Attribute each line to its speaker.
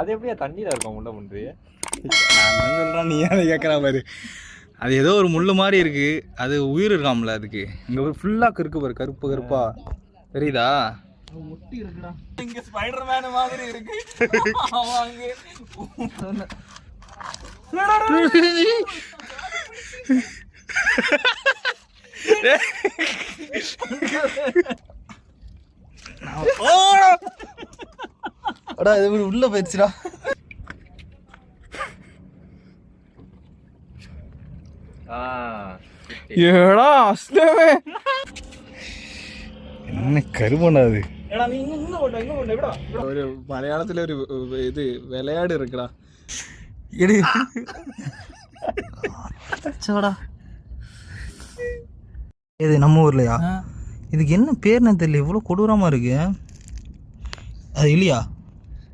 Speaker 1: அது எப்படியா தண்ணியில இருக்கும் முள்ள முன்று?
Speaker 2: நான் சொல்கிறேன், நீ அதை கேட்குற பாரு. அது ஏதோ ஒரு முள் மாதிரி இருக்கு, அது உயிர் இருக்காமல அதுக்கு. இங்கே ஃபுல்லாக இருக்கு பாரு, கருப்பு கருப்பா தெரியுதா?
Speaker 1: முட்டி இருக்குடா. இங்க ஸ்பைடர் மேன் மாதிரி இருக்கு. அங்க
Speaker 2: அடா இது உள்ள போயிடுச்சுடா. ஏடா அஸ்லவே என்ன கருமனாது. ஒரு மலையாளத்துல ஒரு இது விளையாடு இருக்குடா.
Speaker 3: இது நம்ம ஊர்லயா? இதுக்கு என்ன பேர்னு தெரியல, இவ்வளோ கொடூரமா இருக்கு. அது இல்லையா?